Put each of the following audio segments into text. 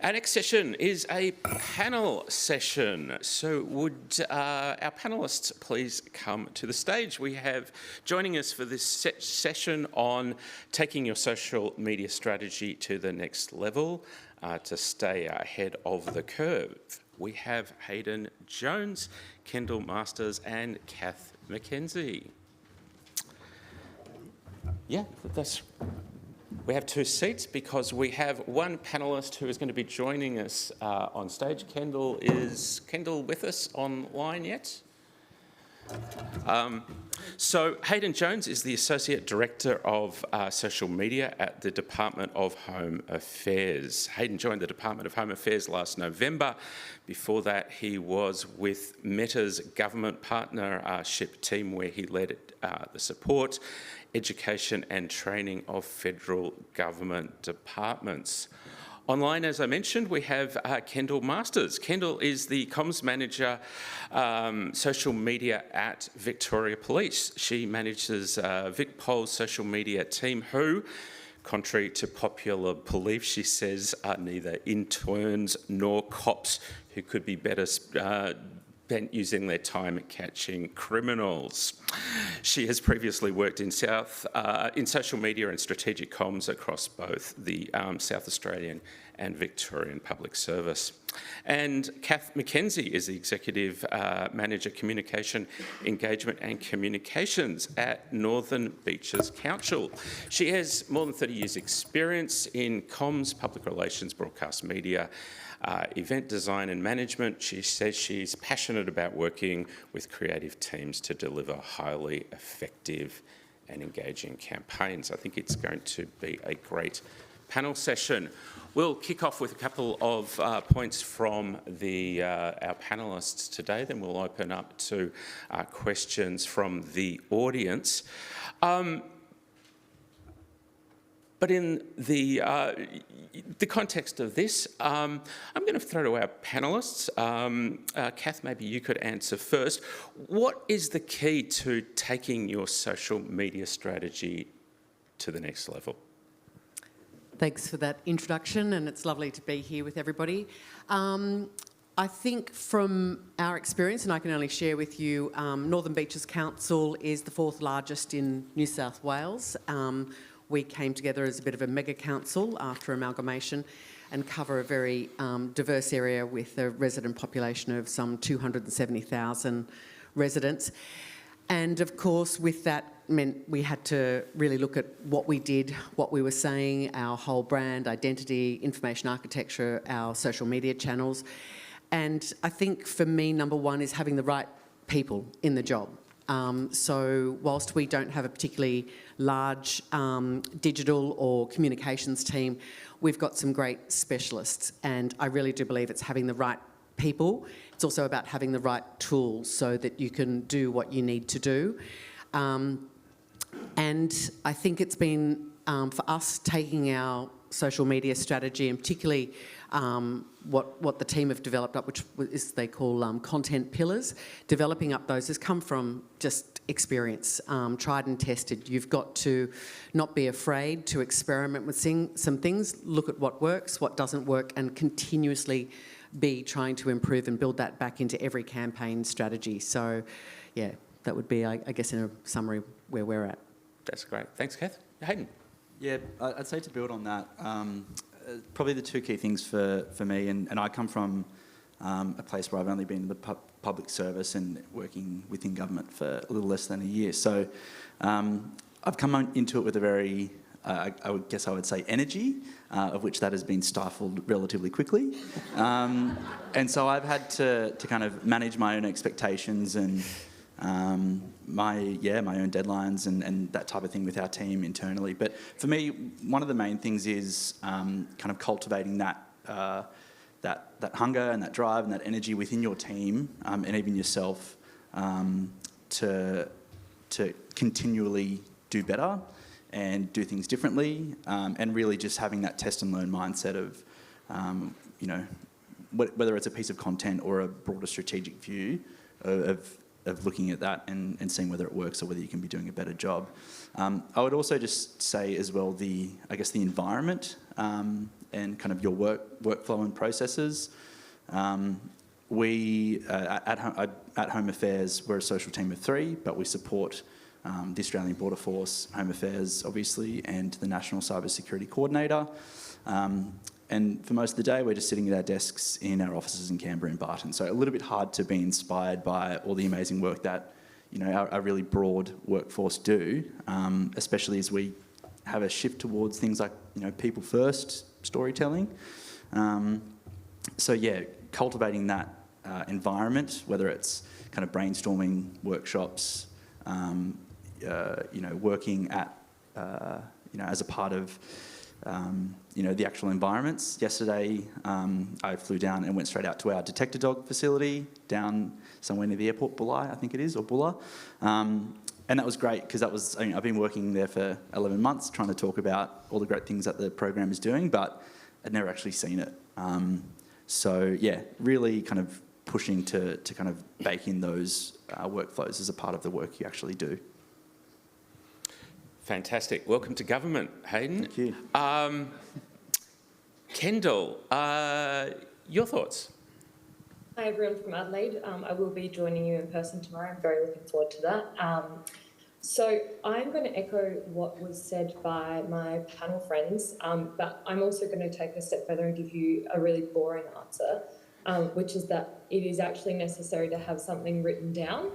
Our next session is a panel session. So would our panellists please come to the stage? We have joining us for this session on taking your social media strategy to the next level to stay ahead of the curve. We have Hayden Jones, Kendall Masters and Kath McKenzie. Yeah, we have two seats because we have one panellist who is going to be joining us on stage. Is Kendall with us online yet? So Hayden Jones is the Associate Director of Social Media at the Department of Home Affairs. Hayden joined the Department of Home Affairs last November. Before that, he was with Meta's government partnership team where he led the support, education and training of federal government departments. Online, as I mentioned, we have Kendall Masters. Kendall is the comms manager, social media at Victoria Police. She manages VicPol's social media team who, contrary to popular belief, she says are neither interns nor cops who could be better spent using their time at catching criminals. She has previously worked in social media and strategic comms across both the South Australian and Victorian Public Service. And Kath McKenzie is the Executive Manager Communication, Engagement and Communications at Northern Beaches Council. She has more than 30 years experience in comms, public relations, broadcast media, event design and management. She says she's passionate about working with creative teams to deliver highly effective and engaging campaigns. I think it's going to be a great panel session. We'll kick off with a couple of points from our panellists today, then we'll open up to questions from the audience. But in the context of this, I'm going to throw to our panellists. Kath, maybe you could answer first. What is the key to taking your social media strategy to the next level? Thanks for that introduction, and it's lovely to be here with everybody. I think from our experience, and I can only share with you, Northern Beaches Council is the fourth largest in New South Wales. We came together as a bit of a mega council after amalgamation and cover a very diverse area with a resident population of some 270,000 residents. And of course, with that meant we had to really look at what we did, what we were saying, our whole brand, identity, information architecture, our social media channels. And I think for me, number one is having the right people in the job. So whilst we don't have a particularly large digital or communications team, we've got some great specialists, and I really do believe it's having the right people. It's also about having the right tools so that you can do what you need to do. And I think it's been, for us, taking our social media strategy, and particularly what the team have developed up, which is they call content pillars. Developing up those has come from just experience, tried and tested. You've got to not be afraid to experiment with some things, look at what works, what doesn't work, and continuously be trying to improve and build that back into every campaign strategy. So, yeah, that would be, I guess, in a summary where we're at. That's great. Thanks, Kath. Hayden. Yeah, I'd say to build on that, probably the two key things for me, and I come from a place where I've only been in the public service and working within government for a little less than a year. So I've come into it with a very, I would say, energy, of which that has been stifled relatively quickly. And so I've had to kind of manage my own expectations and my own deadlines and that type of thing with our team internally. But for me, one of the main things is kind of cultivating that hunger and that drive and that energy within your team and even yourself to continually do better and do things differently, and really just having that test and learn mindset of whether it's a piece of content or a broader strategic view of looking at that and seeing whether it works or whether you can be doing a better job. I would also just say as well I guess the environment and kind of your workflow and processes. We at Home Affairs, we're a social team of 3, but we support the Australian Border Force, Home Affairs, obviously, and the National Cyber Security Coordinator. And for most of the day, we're just sitting at our desks in our offices in Canberra and Barton. So a little bit hard to be inspired by all the amazing work that, you know, our really broad workforce do, especially as we have a shift towards things like, you know, people first storytelling. So yeah, cultivating that environment, whether it's kind of brainstorming workshops, you know, working at, you know, as a part of, you know, the actual environments. Yesterday, I flew down and went straight out to our detector dog facility down somewhere near the airport, Bulli, I think it is, or Bulla. And that was great because that was, I mean, I've been working there for 11 months trying to talk about all the great things that the program is doing, but I'd never actually seen it. So yeah, really kind of pushing to kind of bake in those workflows as a part of the work you actually do. Fantastic. Welcome to government, Hayden. Thank you. Kendall, your thoughts? Hi everyone from Adelaide. I will be joining you in person tomorrow. I'm very looking forward to that. So I'm going to echo what was said by my panel friends, but I'm also going to take a step further and give you a really boring answer, which is that it is actually necessary to have something written down,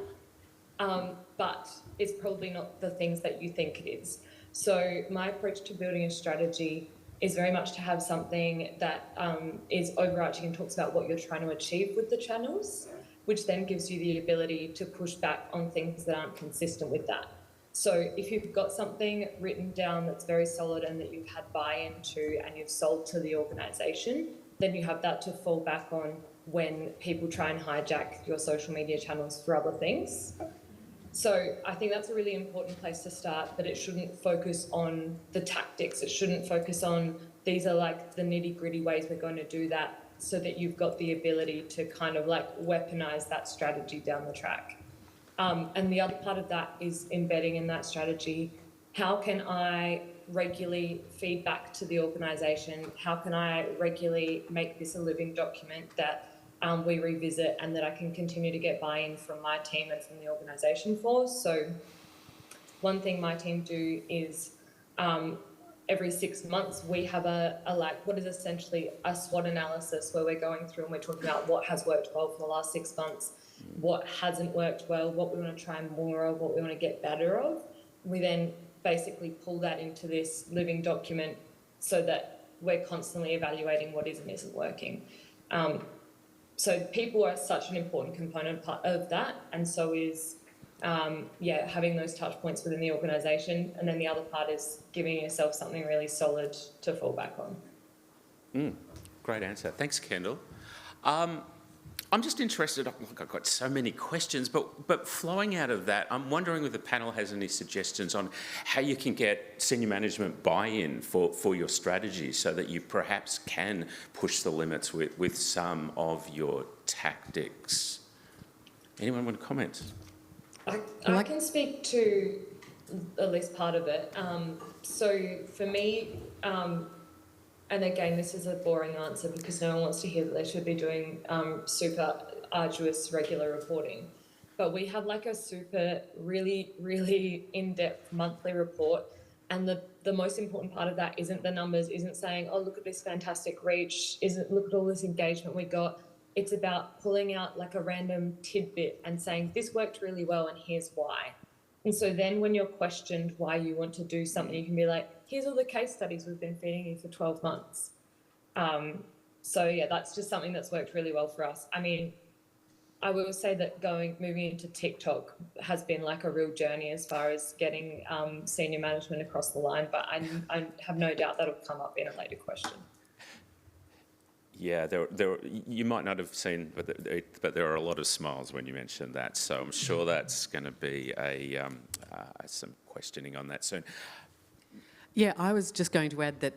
but it's probably not the things that you think it is. So my approach to building a strategy is very much to have something that is overarching and talks about what you're trying to achieve with the channels, which then gives you the ability to push back on things that aren't consistent with that. So if you've got something written down that's very solid and that you've had buy-in to and you've sold to the organisation, then you have that to fall back on when people try and hijack your social media channels for other things. So I think that's a really important place to start, but it shouldn't focus on the tactics. It shouldn't focus on these are like the nitty-gritty ways we're going to do that, so that you've got the ability to kind of like weaponize that strategy down the track. And the other part of that is embedding in that strategy. How can I regularly feed back to the organisation? How can I regularly make this a living document that we revisit and that I can continue to get buy-in from my team and from the organisation for? So one thing my team do is every 6 months we have a what is essentially a SWOT analysis where we're going through and we're talking about what has worked well for the last 6 months, what hasn't worked well, what we want to try more of, what we want to get better of. We then basically pull that into this living document so that we're constantly evaluating what is and isn't working. So people are such an important component of that, and so is having those touch points within the organisation. And then the other part is giving yourself something really solid to fall back on. Great answer. Thanks, Kendall. I'm just interested, look, I've got so many questions, but flowing out of that, I'm wondering if the panel has any suggestions on how you can get senior management buy-in for your strategy so that you perhaps can push the limits with some of your tactics. Anyone want to comment? I can speak to at least part of it. So for me, and again, this is a boring answer because no one wants to hear that they should be doing super arduous regular reporting. But we have like a super really, really in-depth monthly report. And the most important part of that isn't the numbers, isn't saying, oh, look at this fantastic reach, isn't look at all this engagement we got. It's about pulling out like a random tidbit and saying, this worked really well and here's why. And so then when you're questioned why you want to do something, you can be like, here's all the case studies we've been feeding you for 12 months. So yeah, that's just something that's worked really well for us. I mean, I will say that moving into TikTok has been like a real journey as far as getting senior management across the line, but I have no doubt that'll come up in a later question. Yeah, you might not have seen, but there are a lot of smiles when you mentioned that. So I'm sure that's going to be some questioning on that soon. Yeah, I was just going to add that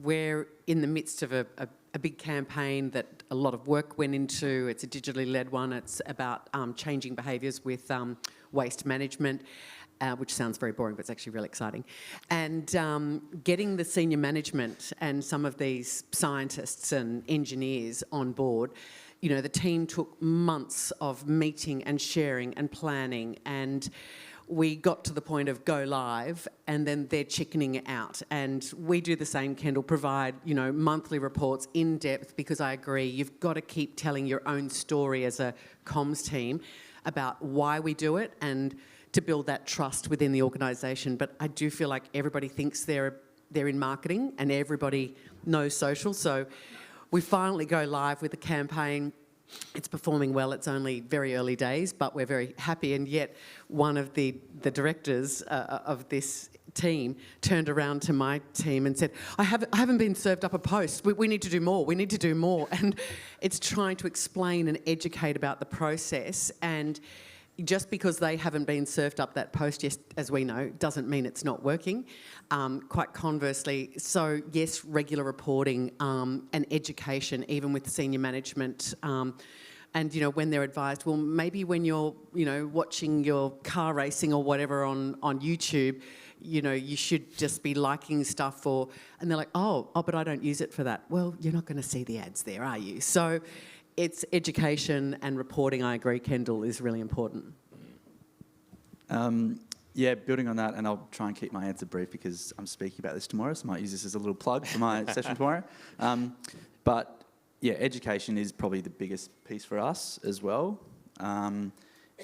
we're in the midst of a big campaign that a lot of work went into. It's a digitally led one. It's about changing behaviours with waste management. which sounds very boring, but it's actually really exciting. And getting the senior management and some of these scientists and engineers on board, you know, the team took months of meeting and sharing and planning, and we got to the point of go live, and then they're chickening out. And we do the same, Kendall, provide, you know, monthly reports in depth, because I agree, you've got to keep telling your own story as a comms team about why we do it and to build that trust within the organisation. But I do feel like everybody thinks they're in marketing and everybody knows social. So we finally go live with the campaign. It's performing well. It's only very early days, but we're very happy. And yet one of the directors of this team turned around to my team and said, I haven't been served up a post. We need to do more. We need to do more. And it's trying to explain and educate about the process. And just because they haven't been served up that post, yes, as we know, doesn't mean it's not working. Quite conversely, so yes, regular reporting and education, even with senior management. And, you know, when they're advised, well, maybe when you're, you know, watching your car racing or whatever on YouTube, you know, you should just be liking stuff, and they're like, oh, but I don't use it for that. Well, you're not going to see the ads there, are you? So it's education and reporting, I agree, Kendall, is really important. Yeah, building on that, and I'll try and keep my answer brief because I'm speaking about this tomorrow, so I might use this as a little plug for my session tomorrow. But yeah, education is probably the biggest piece for us as well.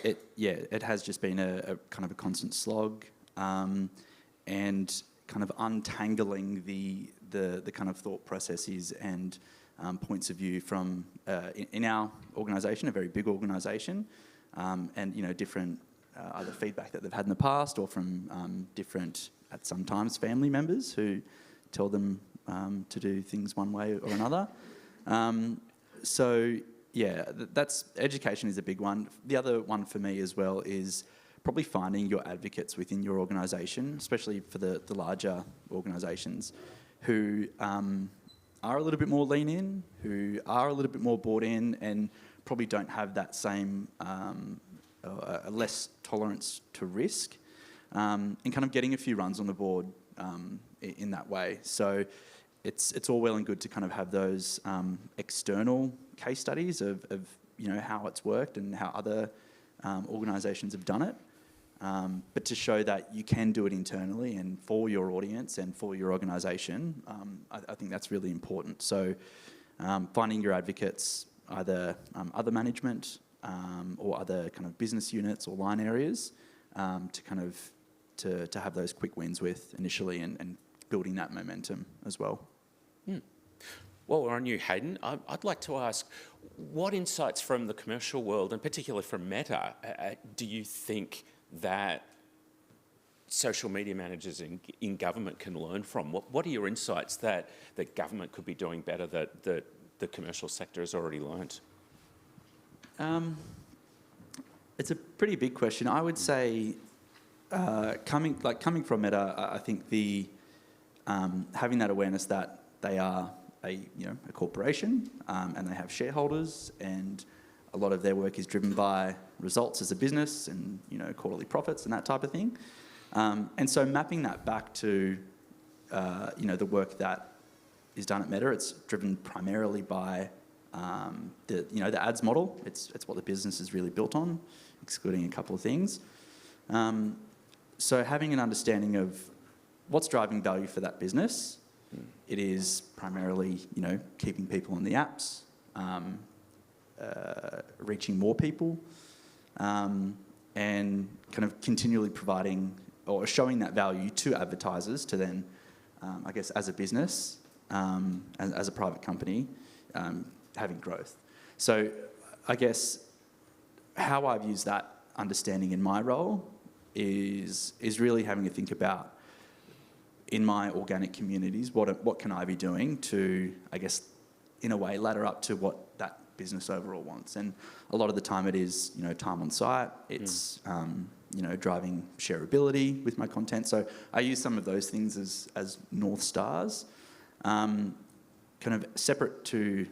It has just been a kind of a constant slog, and kind of untangling the kind of thought processes and points of view from in our organisation, a very big organisation, and, you know, different either feedback that they've had in the past or from different, at sometimes, family members who tell them to do things one way or another. So yeah, that's education is a big one. The other one for me as well is probably finding your advocates within your organisation, especially for the larger organisations, who are a little bit more lean in, who are a little bit more bought in, and probably don't have that same a less tolerance to risk, and kind of getting a few runs on the board in that way. So it's all well and good to kind of have those external case studies of you know, how it's worked and how other organisations have done it, but to show that you can do it internally and for your audience and for your organisation, I think that's really important. So finding your advocates, either other management or other kind of business units or line areas, to kind of to have those quick wins with initially, and building that momentum as well. While we're on you, Hayden, I'd like to ask, what insights from the commercial world, and particularly from Meta, do you think that social media managers in government can learn from? What are your insights that government could be doing better that the commercial sector has already learned? It's a pretty big question. I would say, coming from Meta, I think the having that awareness that they are a corporation, and they have shareholders, and a lot of their work is driven by results as a business and, you know, quarterly profits and that type of thing. And so mapping that back to you know, the work that is done at Meta, it's driven primarily by the ads model. It's what the business is really built on, excluding a couple of things. So having an understanding of what's driving value for that business, it is primarily, you know, keeping people on the apps, reaching more people, and kind of continually providing or showing that value to advertisers to then, I guess, as a business, as a private company, having growth. So I guess how I've used that understanding in my role is really having to think about, in my organic communities, what can I be doing to, I guess, in a way, ladder up to what that business overall wants. And a lot of the time it is, you know, time on site. It's, you know, driving shareability with my content. So I use some of those things as North Stars. Kind of separate to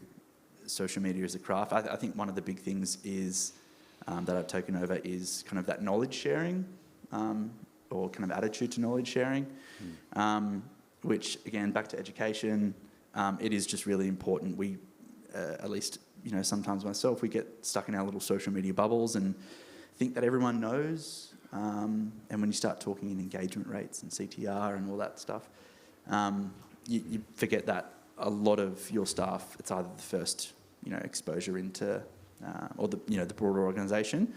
social media as a craft, I think one of the big things is that I've taken over is kind of that knowledge sharing or kind of attitude to knowledge sharing, which again, back to education, it is just really important. We, at least, you know, sometimes myself, we get stuck in our little social media bubbles and think that everyone knows. And when you start talking in engagement rates and CTR and all that stuff, you forget that a lot of your staff, it's either the first, you know, exposure into, or the, you know, the broader organisation,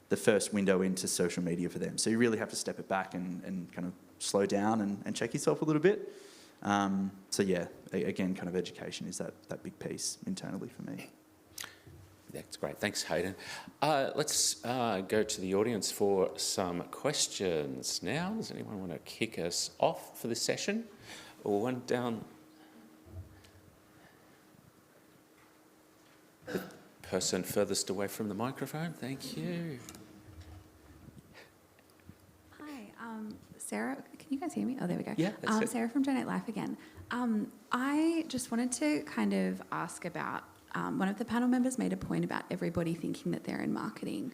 the first window into social media for them. So you really have to step it back and kind of slow down and check yourself a little bit. So yeah, again, kind of education is that big piece internally for me. That's great. Thanks, Hayden. Let's go to the audience for some questions now. Does anyone want to kick us off for this session? Or one down. The person furthest away from the microphone. Thank you. Hi, Sarah. Can you guys hear me? Oh, there we go. Yeah, that's it. Sarah from Donate Life again. I just wanted to kind of ask about, one of the panel members made a point about everybody thinking that they're in marketing.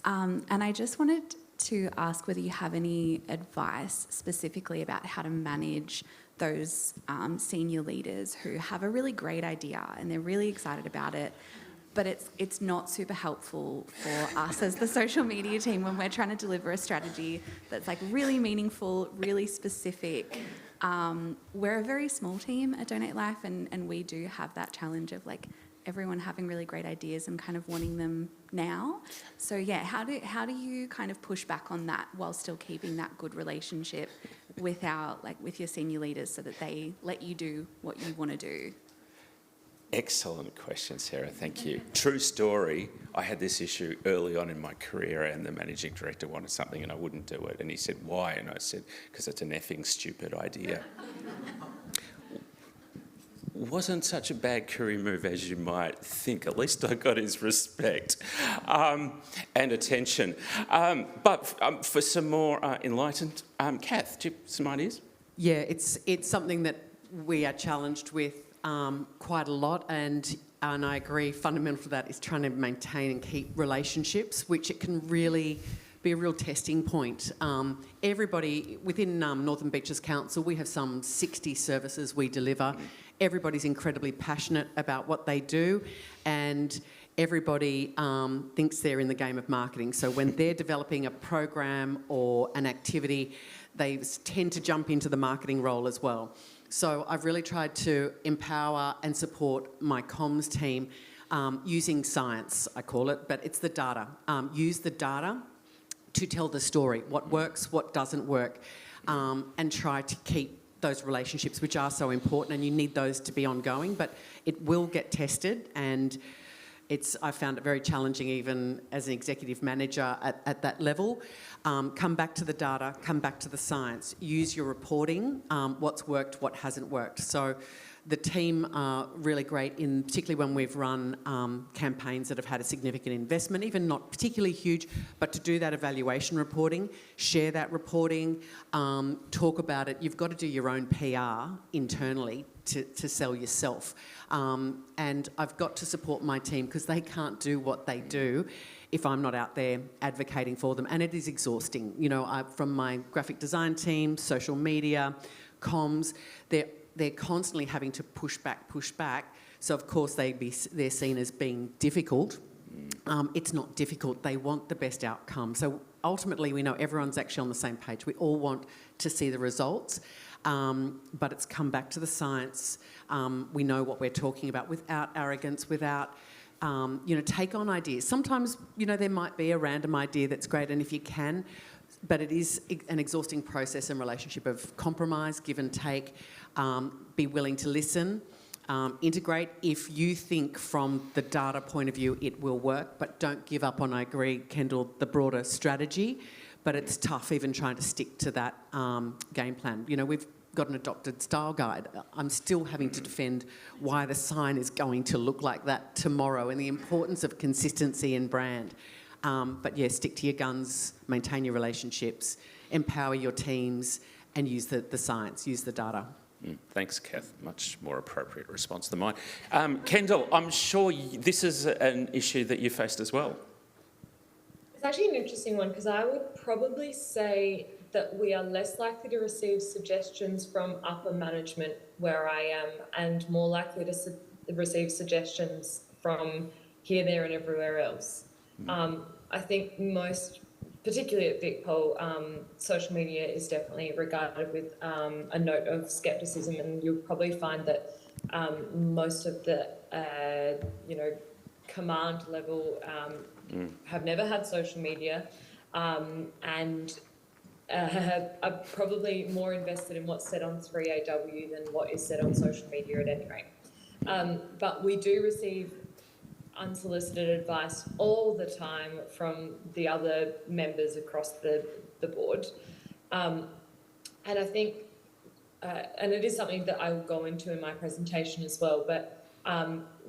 And I just wanted to ask whether you have any advice specifically about how to manage those senior leaders who have a really great idea and they're really excited about it, but it's not super helpful for us as the social media team when we're trying to deliver a strategy that's like really meaningful, really specific. We're a very small team at Donate Life, and we do have that challenge of like everyone having really great ideas and kind of wanting them now. So yeah, how do you kind of push back on that while still keeping that good relationship with your senior leaders so that they let you do what you want to do? Excellent question, Sarah. Thank you. True story. I had this issue early on in my career, and the managing director wanted something and I wouldn't do it. And he said, "Why?" And I said, "Because it's an effing stupid idea." Wasn't such a bad career move as you might think. At least I got his respect and attention. But for some more enlightened, Kath, do you have some ideas? Yeah, it's something that we are challenged with quite a lot, and I agree, fundamental to that is trying to maintain and keep relationships, which it can really be a real testing point. Everybody within Northern Beaches Council, we have some 60 services we deliver. Everybody's incredibly passionate about what they do, and everybody thinks they're in the game of marketing. So when they're developing a program or an activity, they tend to jump into the marketing role as well. So I've really tried to empower and support my comms team using science, I call it, but it's the data. Use the data to tell the story, what works, what doesn't work, and try to keep those relationships, which are so important, and you need those to be ongoing, but it will get tested, and I found it very challenging even as an executive manager at that level. Come back to the data, come back to the science, use your reporting, what's worked, what hasn't worked. So the team are really great, particularly when we've run campaigns that have had a significant investment, even not particularly huge, but to do that evaluation reporting, share that reporting, talk about it. You've got to do your own PR internally to sell yourself. And I've got to support my team because they can't do what they do if I'm not out there advocating for them. And it is exhausting. You know, from my graphic design team, social media, comms, they're constantly having to push back. So of course they're seen as being difficult. It's not difficult. They want the best outcome. So ultimately we know everyone's actually on the same page. We all want to see the results. But it's come back to the science. We know what we're talking about without arrogance, without, take on ideas. Sometimes, there might be a random idea that's great, and if you can, but it is an exhausting process and relationship of compromise, give and take, be willing to listen, integrate. If you think from the data point of view it will work, but don't give up on, I agree, Kendall, the broader strategy. But it's tough even trying to stick to that game plan. We've got an adopted style guide. I'm still having to defend why the sign is going to look like that tomorrow and the importance of consistency in brand. But yeah, stick to your guns, maintain your relationships, empower your teams, and use the science, use the data. Thanks, Kath. Much more appropriate response than mine. Kendall, I'm sure this is an issue that you faced as well. It's actually an interesting one because I would probably say that we are less likely to receive suggestions from upper management where I am, and more likely to receive suggestions from here, there, and everywhere else. I think most, particularly at VicPol, social media is definitely regarded with a note of scepticism, and you'll probably find that most of the, command level have never had social media, and are probably more invested in what's said on 3AW than what is said on social media at any rate. But we do receive unsolicited advice all the time from the other members across the board. And I think, and it is something that I will go into in my presentation as well, but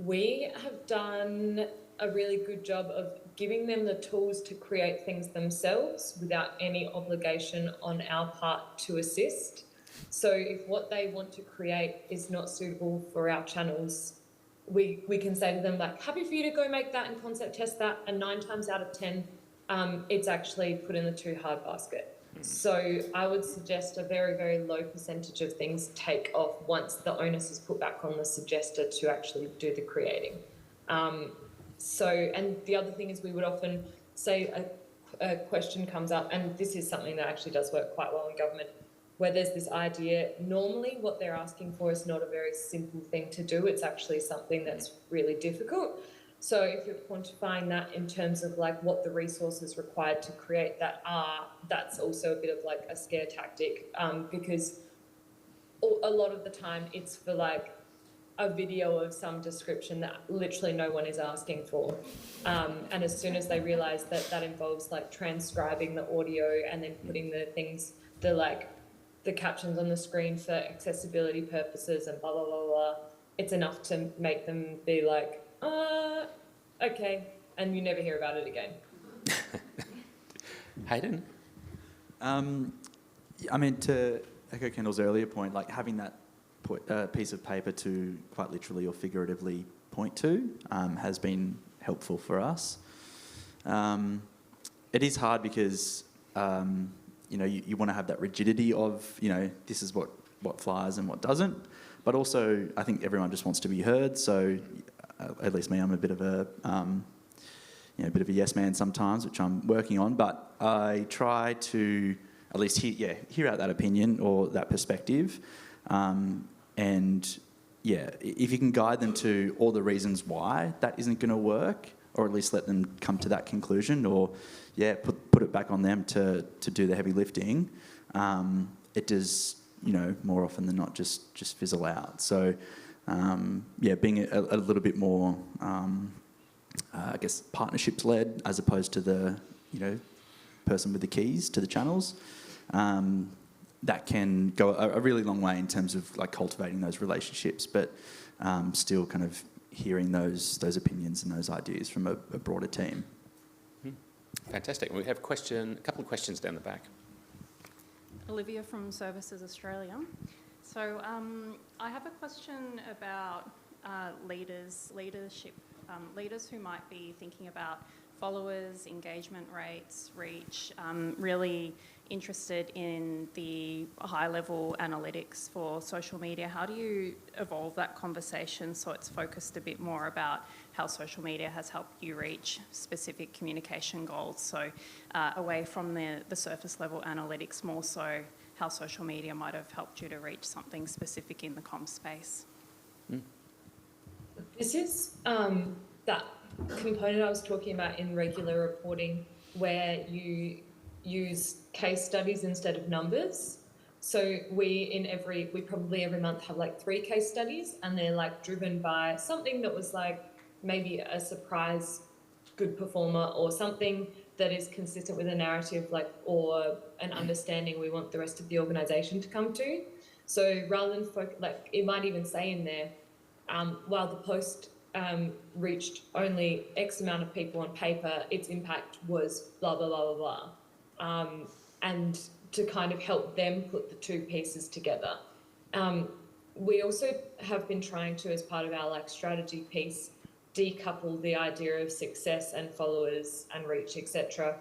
we have done a really good job of giving them the tools to create things themselves without any obligation on our part to assist. So if what they want to create is not suitable for our channels, we can say to them, like, happy for you to go make that and concept test that, and 9 times out of 10, it's actually put in the too hard basket. So I would suggest a very, very low percentage of things take off once the onus is put back on the suggester to actually do the creating. And the other thing is we would often say a question comes up, and this is something that actually does work quite well in government, where there's this idea, normally what they're asking for is not a very simple thing to do, it's actually something that's really difficult. So if you're quantifying that in terms of like what the resources required to create that are, that's also a bit of like a scare tactic, because a lot of the time it's for like a video of some description that literally no one is asking for. And as soon as they realise that that involves like transcribing the audio and then putting the captions on the screen for accessibility purposes and blah, blah, blah, blah, it's enough to make them be like, okay, and you never hear about it again. Hayden? I mean, to echo Kendall's earlier point, like having that piece of paper to quite literally or figuratively point to has been helpful for us. It is hard because, you want to have that rigidity of, this is what flies and what doesn't. But also, I think everyone just wants to be heard. So, at least me, I'm a bit of a yes man sometimes, which I'm working on. But I try to at least hear out that opinion or that perspective, and if you can guide them to all the reasons why that isn't going to work, or at least let them come to that conclusion, or put it back on them to do the heavy lifting. It does, more often than not just fizzle out. So being a little bit more I guess partnerships led as opposed to the person with the keys to the channels, that can go a really long way in terms of like cultivating those relationships, but still kind of hearing those opinions and those ideas from a broader team. Fantastic. We have a couple of questions down the back. Olivia from Services Australia. So I have a question about leadership, leaders who might be thinking about followers, engagement rates, reach, really interested in the high-level analytics for social media. How do you evolve that conversation so it's focused a bit more about how social media has helped you reach specific communication goals? So away from the surface-level analytics, more so how social media might have helped you to reach something specific in the comm space. This is that component I was talking about in regular reporting, where you use case studies instead of numbers. So we probably every month have like 3 case studies, and they're like driven by something that was like maybe a surprise good performer, or something that is consistent with a narrative, like, or an understanding we want the rest of the organisation to come to. So rather than it might even say in there, while the post reached only X amount of people on paper, its impact was blah, blah, blah, blah, blah. And to kind of help them put the 2 pieces together. We also have been trying to, as part of our strategy piece, decouple the idea of success and followers and reach, etc.,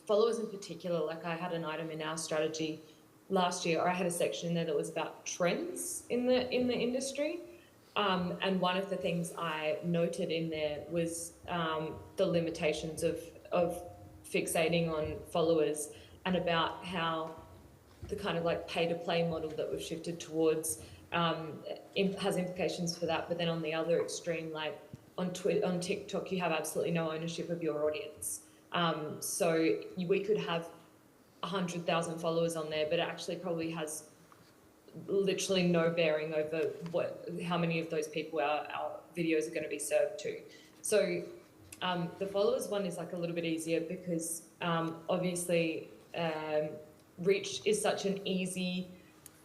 followers in particular, like I had an item in our strategy last year, or I had a section in there that was about trends in the industry. And one of the things I noted in there was the limitations of fixating on followers, and about how the kind of like pay-to-play model that we've shifted towards has implications for that. But then on the other extreme, like on TikTok, you have absolutely no ownership of your audience. So we could have 100,000 followers on there, but it actually probably has literally no bearing over how many of those people our videos are going to be served to. So the followers one is like a little bit easier because obviously reach is such an easy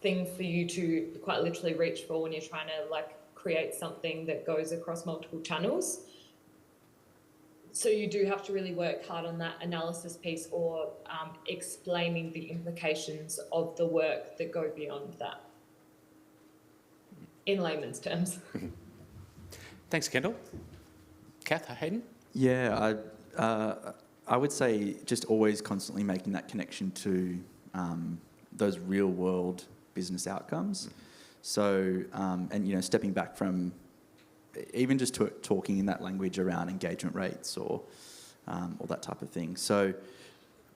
thing for you to quite literally reach for when you're trying to like create something that goes across multiple channels. So you do have to really work hard on that analysis piece, or explaining the implications of the work that go beyond that, in layman's terms. Thanks, Kendall. Kath, Hayden? Yeah, I would say just always constantly making that connection to those real world business outcomes. So, and you know, stepping back from even just talking in that language around engagement rates or that type of thing. So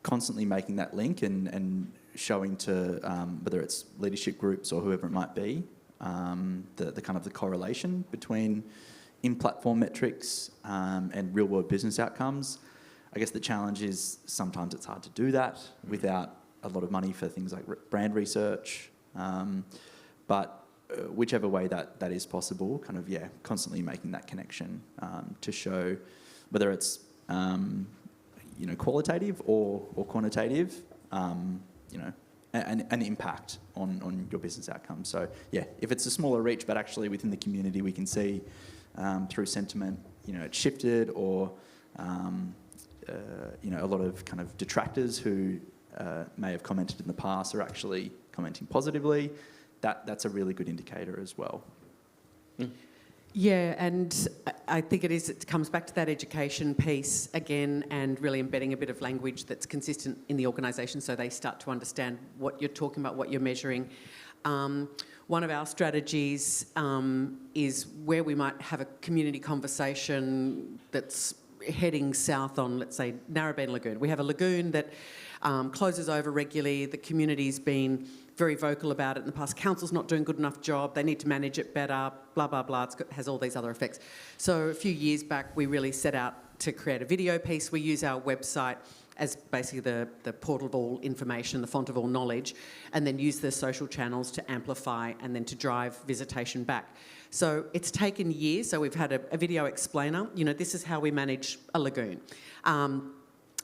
constantly making that link and showing to whether it's leadership groups or whoever it might be, the kind of the correlation between in-platform metrics and real-world business outcomes. I guess the challenge is sometimes it's hard to do that without a lot of money for things like brand research. But whichever way that is possible, kind of, yeah, constantly making that connection to show whether it's, you know, qualitative or quantitative, you know, an impact on your business outcomes. So, yeah, if it's a smaller reach, but actually within the community we can see through sentiment, you know, it's shifted, or, you know, a lot of kind of detractors who may have commented in the past are actually commenting positively, that's a really good indicator as well. Yeah, and I think it comes back to that education piece again, and really embedding a bit of language that's consistent in the organisation so they start to understand what you're talking about, what you're measuring. One of our strategies is where we might have a community conversation that's heading south on, let's say, Narrabeen Lagoon. We have a lagoon that closes over regularly. The community's been very vocal about it in the past. Council's not doing a good enough job. They need to manage it better, blah, blah, blah. It has all these other effects. So a few years back, we really set out to create a video piece. We use our website as basically the portal of all information, the font of all knowledge, and then use the social channels to amplify and then to drive visitation back. So it's taken years. So we've had a video explainer. You know, this is how we manage a lagoon. And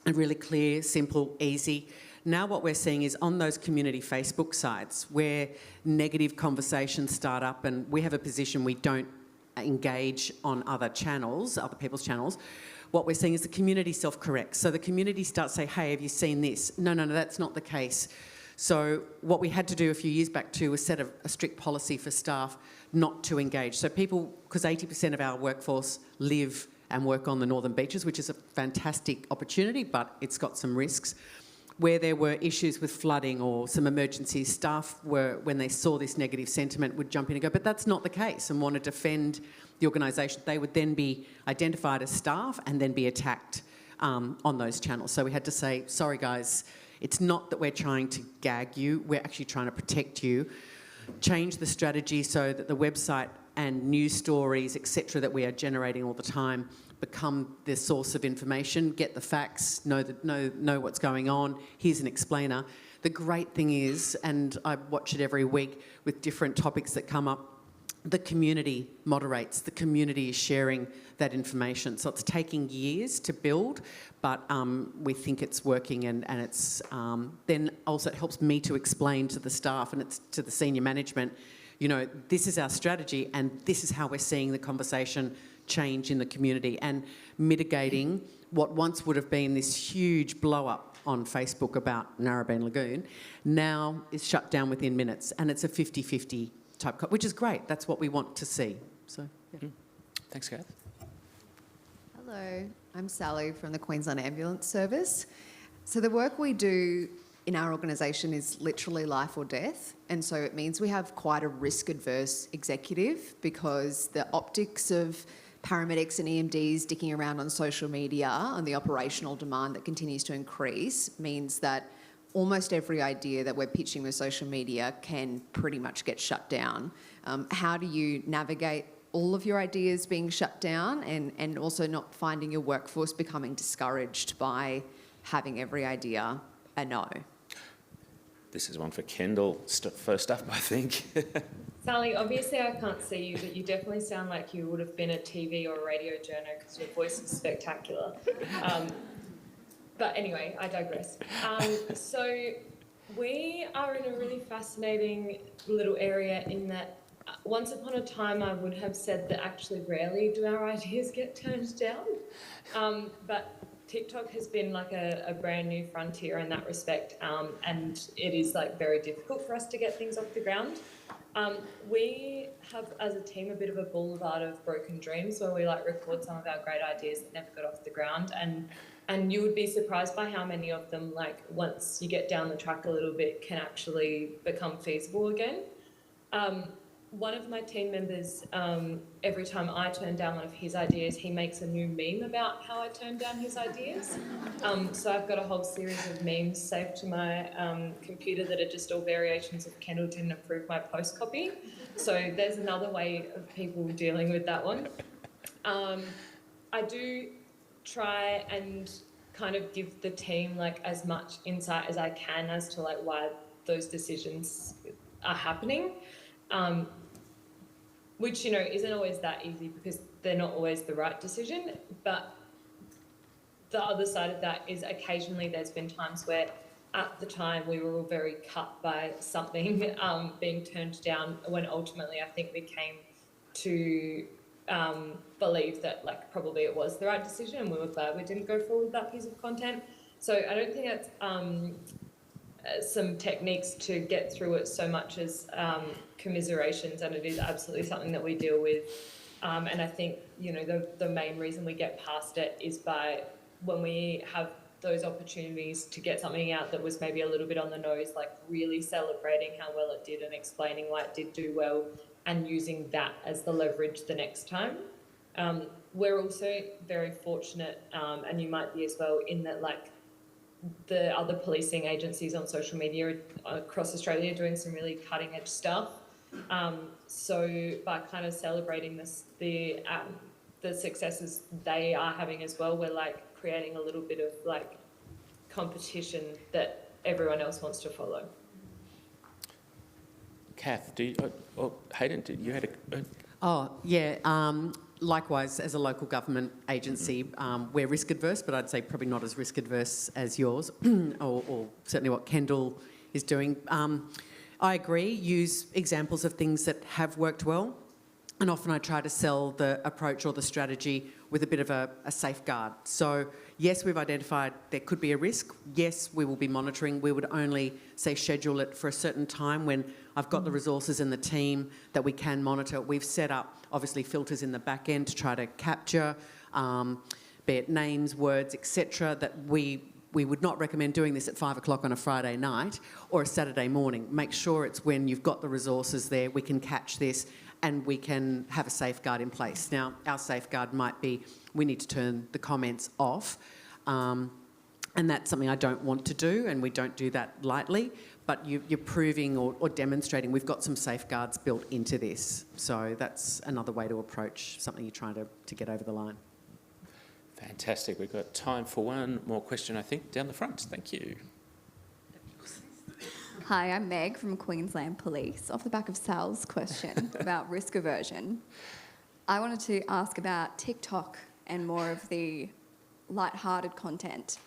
really clear, simple, easy. Now what we're seeing is on those community Facebook sites where negative conversations start up, and we have a position we don't engage on other channels, other people's channels, what we're seeing is the community self-corrects. So the community starts to say, hey, have you seen this? No, that's not the case. So what we had to do a few years back too was set a strict policy for staff not to engage. So people, because 80% of our workforce live and work on the Northern Beaches, which is a fantastic opportunity, but it's got some risks. Where there were issues with flooding or some emergencies, staff were, when they saw this negative sentiment, would jump in and go, but that's not the case, and want to defend the organisation. They would then be identified as staff and then be attacked on those channels. So we had to say, sorry guys, it's not that we're trying to gag you, we're actually trying to protect you. Change the strategy so that the website and news stories, etc., that we are generating all the time become the source of information. Get the facts, know what's going on. Here's an explainer. The great thing is, and I watch it every week with different topics that come up, the community moderates. The community is sharing that information. So it's taking years to build, but we think it's working, and it's then also it helps me to explain to the staff and it's to the senior management, you know, this is our strategy and this is how we're seeing the conversation change in the community, and mitigating what once would have been this huge blow up on Facebook about Narrabeen Lagoon now is shut down within minutes, and it's a 50-50 type, which is great. That's what we want to see. So, yeah. Thanks, Kath. Hello, I'm Sally from the Queensland Ambulance Service. So the work we do in our organisation is literally life or death, and so it means we have quite a risk-adverse executive because the optics of paramedics and EMDs dicking around on social media and the operational demand that continues to increase means that almost every idea that we're pitching with social media can pretty much get shut down. How do you navigate all of your ideas being shut down and also not finding your workforce becoming discouraged by having every idea a no? This is one for Kendall. First up, I think. Sally, obviously I can't see you, but you definitely sound like you would have been a TV or a radio journo because your voice is spectacular. But anyway, I digress. So we are in a really fascinating little area in that once upon a time I would have said that actually rarely do our ideas get turned down. But TikTok has been like a brand new frontier in that respect, and it is like very difficult for us to get things off the ground. We have, as a team, a bit of a boulevard of broken dreams where we like record some of our great ideas that never got off the ground, and you would be surprised by how many of them, like once you get down the track a little bit, can actually become feasible again. One of my team members, every time I turn down one of his ideas, he makes a new meme about how I turned down his ideas. So I've got a whole series of memes saved to my computer that are just all variations of Kendall didn't approve my post copy. So there's another way of people dealing with that one. I do try and kind of give the team like as much insight as I can as to like why those decisions are happening. Which, you know, isn't always that easy because they're not always the right decision. But the other side of that is occasionally there's been times where at the time we were all very cut by something being turned down when ultimately I think we came to believe that like probably it was the right decision and we were glad we didn't go forward with that piece of content. So I don't think that's some techniques to get through it so much as commiserations, and it is absolutely something that we deal with. And I think, you know, the main reason we get past it is by when we have those opportunities to get something out that was maybe a little bit on the nose, like really celebrating how well it did and explaining why it did do well and using that as the leverage the next time. We're also very fortunate, and you might be as well, in that like the other policing agencies on social media across Australia are doing some really cutting edge stuff. So by kind of celebrating the successes they are having as well, we're like creating a little bit of like competition that everyone else wants to follow. Kath, Hayden, you had a... Oh, yeah. Likewise, as a local government agency, we're risk adverse, but I'd say probably not as risk adverse as yours, or certainly what Kendall is doing. I agree, use examples of things that have worked well, and often I try to sell the approach or the strategy with a bit of a safeguard. So yes, we've identified there could be a risk. Yes, we will be monitoring. We would only say schedule it for a certain time when I've got the resources and the team that we can monitor. We've set up obviously filters in the back end to try to capture, be it names, words, etc. that we would not recommend doing this at 5 o'clock on a Friday night or a Saturday morning. Make sure it's when you've got the resources there, we can catch this and we can have a safeguard in place. Now, our safeguard might be we need to turn the comments off, and that's something I don't want to do, and we don't do that lightly, but you're proving or demonstrating we've got some safeguards built into this. So that's another way to approach something you're trying to get over the line. Fantastic. We've got time for one more question, I think, down the front. Thank you. Hi, I'm Meg from Queensland Police. Off the back of Sal's question about risk aversion, I wanted to ask about TikTok and more of the light-hearted content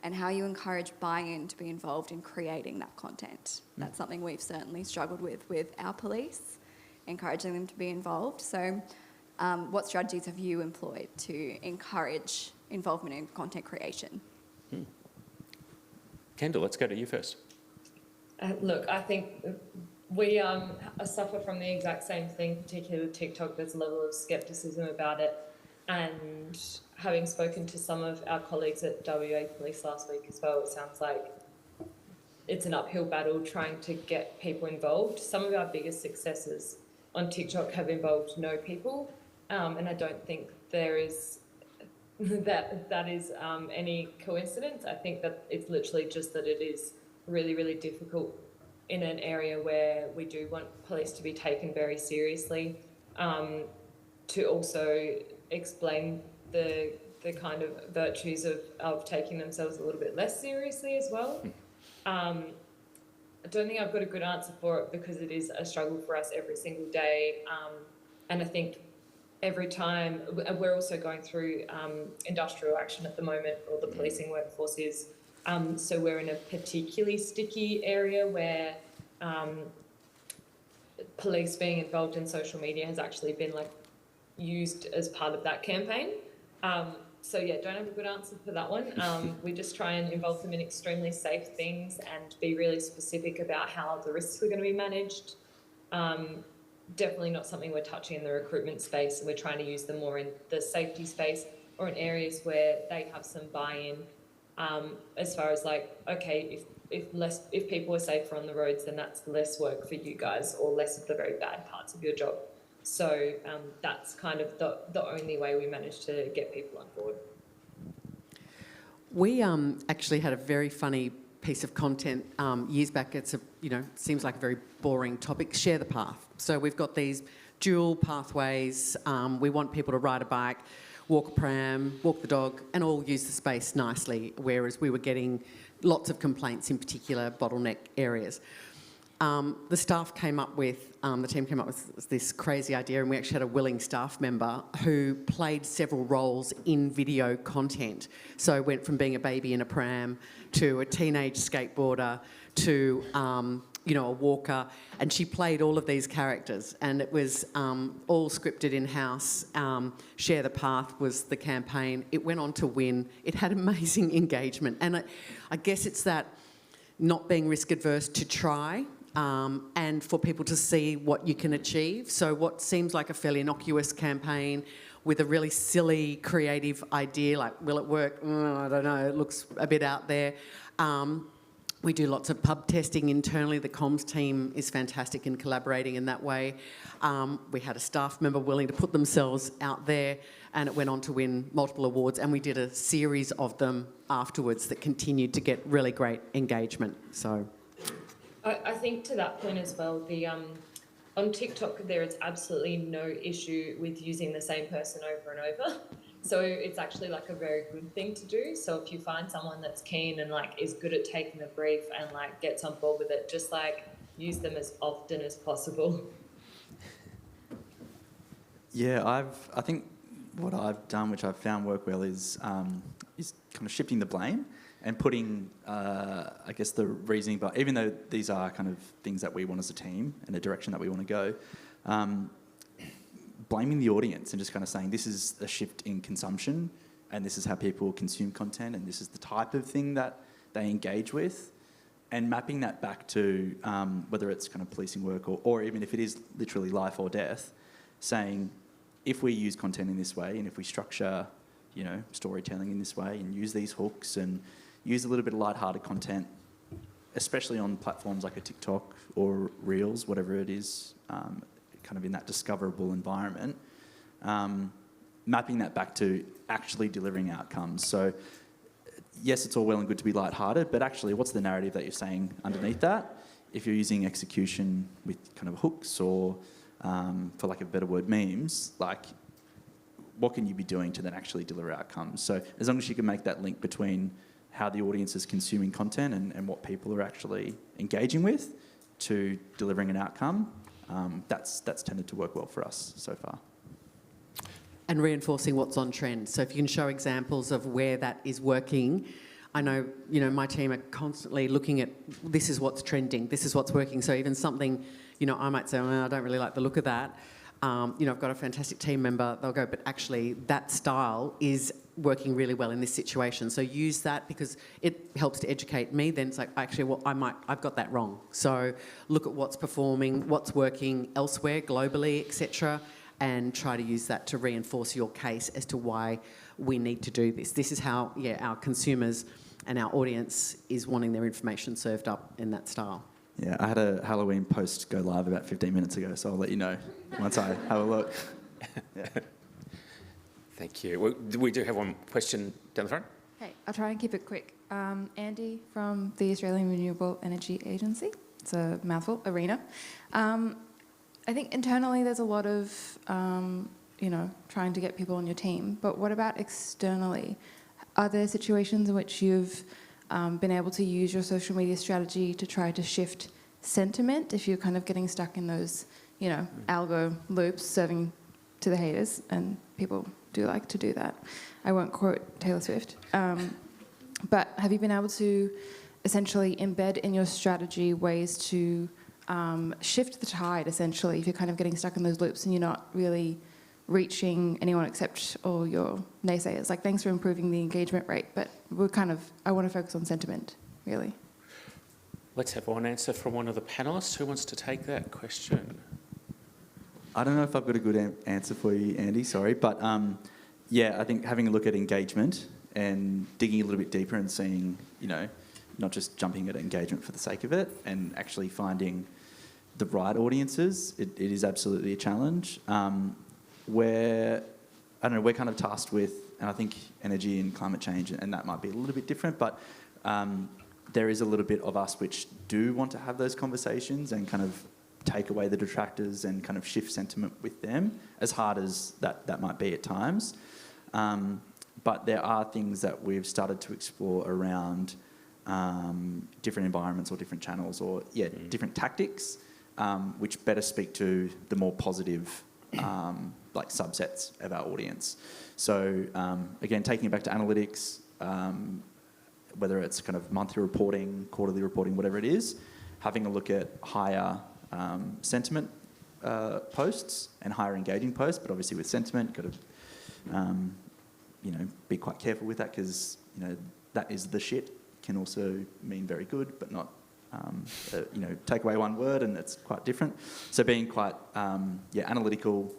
and how you encourage buy-in to be involved in creating that content. That's something we've certainly struggled with our police, encouraging them to be involved. So what strategies have you employed to encourage involvement in content creation? Kendall, let's go to you first. Look, I think we suffer from the exact same thing, particularly with TikTok. There's a level of scepticism about it. and having spoken to some of our colleagues at WA Police last week as well, it sounds like it's an uphill battle trying to get people involved. Some of our biggest successes on TikTok have involved no people, and I don't think there is that is any coincidence. I think that it's literally just that it is really, really difficult in an area where we do want police to be taken very seriously, to also explain the kind of virtues of taking themselves a little bit less seriously as well. I don't think I've got a good answer for it because it is a struggle for us every single day. And I think every time, we're also going through industrial action at the moment, or the policing workforce is. So we're in a particularly sticky area where police being involved in social media has actually been like used as part of that campaign. So yeah, don't have a good answer for that one. We just try and involve them in extremely safe things and be really specific about how the risks are going to be managed. Definitely not something we're touching in the recruitment space. We're trying to use them more in the safety space or in areas where they have some buy-in. As far as like, okay, if people are safer on the roads, then that's less work for you guys, or less of the very bad parts of your job. So that's kind of the only way we manage to get people on board. We actually had a very funny piece of content years back. It's seems like a very boring topic. Share the path. So we've got these dual pathways. We want people to ride a bike, walk a pram, walk the dog, and all use the space nicely. Whereas we were getting lots of complaints in particular bottleneck areas. The staff came up with, the team came up with this crazy idea, and we actually had a willing staff member who played several roles in video content. So went from being a baby in a pram to a teenage skateboarder to, a walker, and she played all of these characters, and it was all scripted in-house. Share the Path was the campaign. It went on to win. It had amazing engagement, and I guess it's that not being risk adverse to try. And for people to see what you can achieve. So what seems like a fairly innocuous campaign with a really silly, creative idea, like, will it work? I don't know, it looks a bit out there. We do lots of pub testing internally. The comms team is fantastic in collaborating in that way. We had a staff member willing to put themselves out there, and it went on to win multiple awards, and we did a series of them afterwards that continued to get really great engagement. So I think to that point as well, on TikTok there is absolutely no issue with using the same person over and over. So it's actually like a very good thing to do. So if you find someone that's keen and like is good at taking the brief and like gets on board with it, just like use them as often as possible. Yeah, I think what I've done, which I've found work well, is kind of shifting the blame and putting, I guess, the reasoning, but even though these are kind of things that we want as a team and a direction that we want to go, blaming the audience and just kind of saying this is a shift in consumption and this is how people consume content and this is the type of thing that they engage with, and mapping that back to whether it's kind of policing work or even if it is literally life or death, saying if we use content in this way and if we structure, storytelling in this way and use these hooks and use a little bit of lighthearted content, especially on platforms like a TikTok or Reels, whatever it is, kind of in that discoverable environment, mapping that back to actually delivering outcomes. So yes, it's all well and good to be lighthearted, but actually what's the narrative that you're saying underneath that? If you're using execution with kind of hooks or, for lack of a better word, memes, like what can you be doing to then actually deliver outcomes? So as long as you can make that link between how the audience is consuming content and what people are actually engaging with to delivering an outcome, that's tended to work well for us so far. And reinforcing what's on trend. So if you can show examples of where that is working. I know, my team are constantly looking at this is what's trending, this is what's working. So even something, I might say, I don't really like the look of that. I've got a fantastic team member, they'll go, but actually that style is working really well in this situation. So use that because it helps to educate me. Then it's like, actually, I've got that wrong. So look at what's performing, what's working elsewhere, globally, etc., and try to use that to reinforce your case as to why we need to do this. This is how, our consumers and our audience is wanting their information served up in that style. Yeah, I had a Halloween post go live about 15 minutes ago, so I'll let you know once I have a look. Yeah. Thank you. We do have one question down the front. Hey, I'll try and keep it quick. Andy from the Australian Renewable Energy Agency. It's a mouthful, ARENA. I think internally there's a lot of, trying to get people on your team. But what about externally? Are there situations in which you've been able to use your social media strategy to try to shift sentiment if you're kind of getting stuck in those, algo loops serving to the haters? And people do like to do that. I won't quote Taylor Swift. But have you been able to essentially embed in your strategy ways to shift the tide, essentially, if you're kind of getting stuck in those loops and you're not really reaching anyone except all your naysayers? Like, thanks for improving the engagement rate, but I want to focus on sentiment, really. Let's have one answer from one of the panellists. Who wants to take that question? I don't know if I've got a good answer for you, Andy, sorry. But I think having a look at engagement and digging a little bit deeper and seeing, not just jumping at engagement for the sake of it, and actually finding the right audiences, it is absolutely a challenge. We're kind of tasked with, and I think energy and climate change, and that might be a little bit different, but there is a little bit of us which do want to have those conversations and kind of take away the detractors and kind of shift sentiment with them, as hard as that might be at times. But there are things that we've started to explore around different environments or different channels or, different tactics, which better speak to the more positive subsets of our audience. So, again, taking it back to analytics, whether it's kind of monthly reporting, quarterly reporting, whatever it is, having a look at higher sentiment posts and higher engaging posts, but obviously with sentiment, you've got to be quite careful with that, because that is the shit can also mean very good, but not take away one word and it's quite different. So being quite analytical,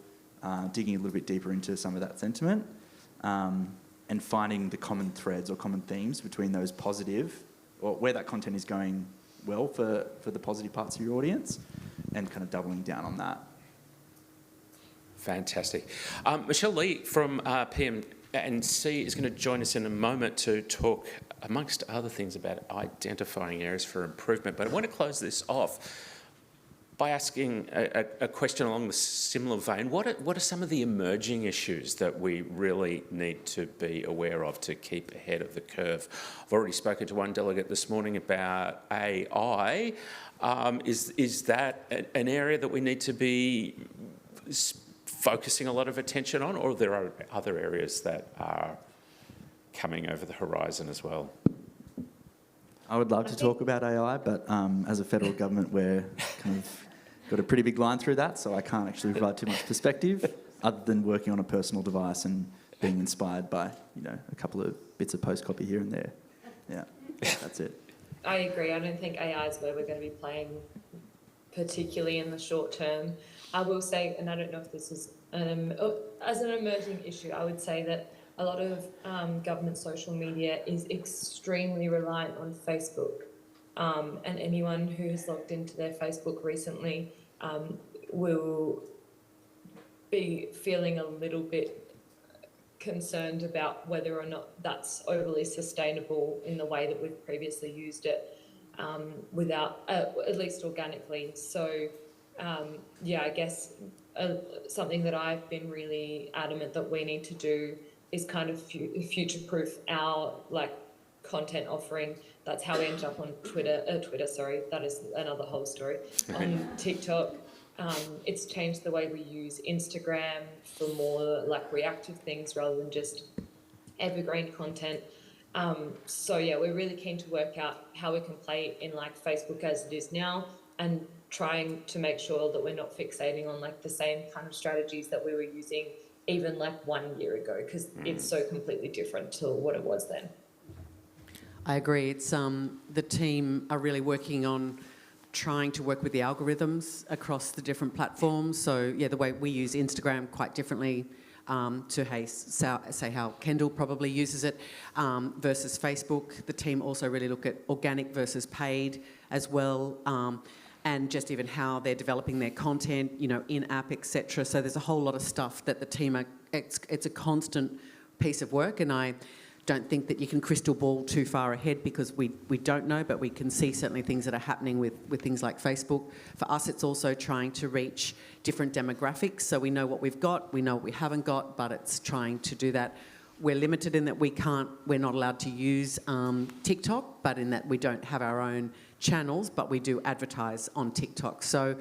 digging a little bit deeper into some of that sentiment, and finding the common threads or common themes between those positive, or where that content is going well for the positive parts of your audience, and kind of doubling down on that. Fantastic. Michelle Lee from PMNC is going to join us in a moment to talk, amongst other things, about identifying areas for improvement. But I want to close this off by asking a question along the similar vein. What are some of the emerging issues that we really need to be aware of to keep ahead of the curve? I've already spoken to one delegate this morning about AI. Is that an area that we need to be focusing a lot of attention on, or there are other areas that are coming over the horizon as well? I would love to talk about AI, but as a federal government, we're kind of got a pretty big line through that, so I can't actually provide too much perspective, other than working on a personal device and being inspired by, a couple of bits of post copy here and there. Yeah, that's it. I agree. I don't think AI is where we're going to be playing, particularly in the short term. I will say, and I don't know if this is as an emerging issue, I would say that a lot of government social media is extremely reliant on Facebook. And anyone who has logged into their Facebook recently will be feeling a little bit concerned about whether or not that's overly sustainable in the way that we've previously used it, without, at least organically. So, I guess something that I've been really adamant that we need to do is kind of future-proof our content offering. That's how we ended up on Twitter, that is another whole story. On TikTok, it's changed the way we use Instagram for more reactive things rather than just evergreen content. We're really keen to work out how we can play in Facebook as it is now, and trying to make sure that we're not fixating on the same kind of strategies that we were using even 1 year ago, because it's so completely different to what it was then. I agree. It's the team are really working on trying to work with the algorithms across the different platforms. So yeah, the way we use Instagram quite differently to say how Kendall probably uses it versus Facebook. The team also really look at organic versus paid as well, and just even how they're developing their content, you know, in-app, etc. So there's a whole lot of stuff that the team are. It's a constant piece of work, and I don't think that you can crystal ball too far ahead because we don't know, but we can see certainly things that are happening with things like Facebook. For us, it's also trying to reach different demographics. So we know what we've got, we know what we haven't got, but it's trying to do that. We're limited in that we're not allowed to use TikTok, but in that we don't have our own channels, but we do advertise on TikTok. So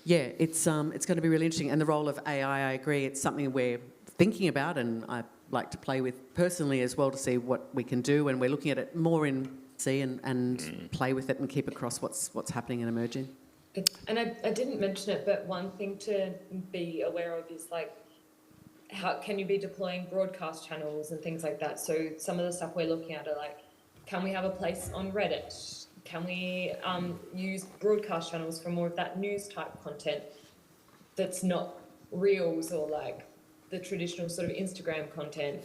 yeah, it's going to be really interesting. And the role of AI, I agree, it's something we're thinking about, and I like to play with personally as well to see what we can do, and we're looking at it more in see and play with it and keep across what's happening and emerging. And I didn't mention it, but one thing to be aware of is like, how can you be deploying broadcast channels and things like that? So some of the stuff we're looking at are like, can we have a place on Reddit? Can we use broadcast channels for more of that news type content that's not reels or like the traditional sort of Instagram content?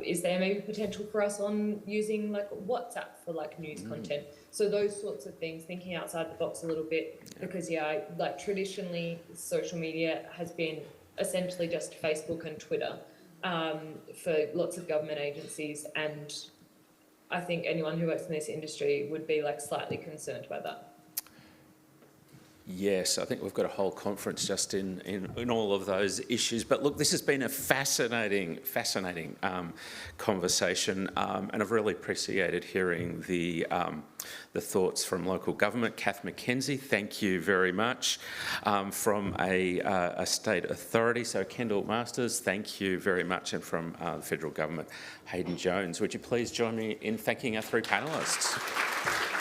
Is there maybe potential for us on using like WhatsApp for like news content? So those sorts of things, thinking outside the box a little bit, because like traditionally social media has been essentially just Facebook and Twitter for lots of government agencies, and I think anyone who works in this industry would be like slightly concerned by that. Yes, I think we've got a whole conference just in all of those issues. But look, this has been a fascinating conversation, and I've really appreciated hearing the thoughts from local government. Kath McKenzie, thank you very much. From a state authority, so Kendall Masters, thank you very much. And from the federal government, Hayden Jones, would you please join me in thanking our three panellists?